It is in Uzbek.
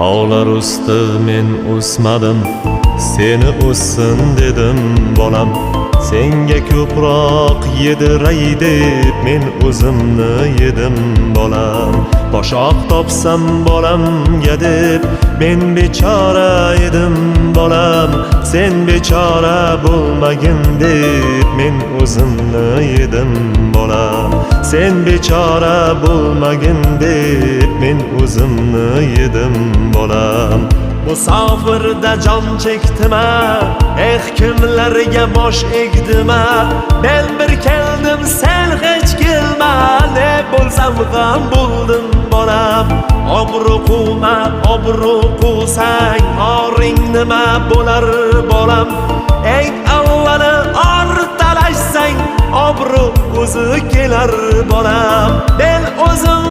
Tağlar usti men o'smadim, seni o'ssin dedim bolam. Senga ko'proq yediray deb men o'zimni yedim bolam. Boshoq topsam bolamga deb men bechora edim bolam. Sen bechora bo'lmagin deb men o'zimni yedim bolam. Sen bechora bo'lmagin deb men o'zimni yedim bolam. Musofirda jon chekdima, kimlarga bosh egdima. Men bir keldim, sen hech kelma, ne bo'lsam ham bo'ldim bolam. Obro' quvma, obro' quvsang, oring nima bo'lar bolam. Eng avvalo or talashsang, obro' o'zi kelar bolam. Men o'zim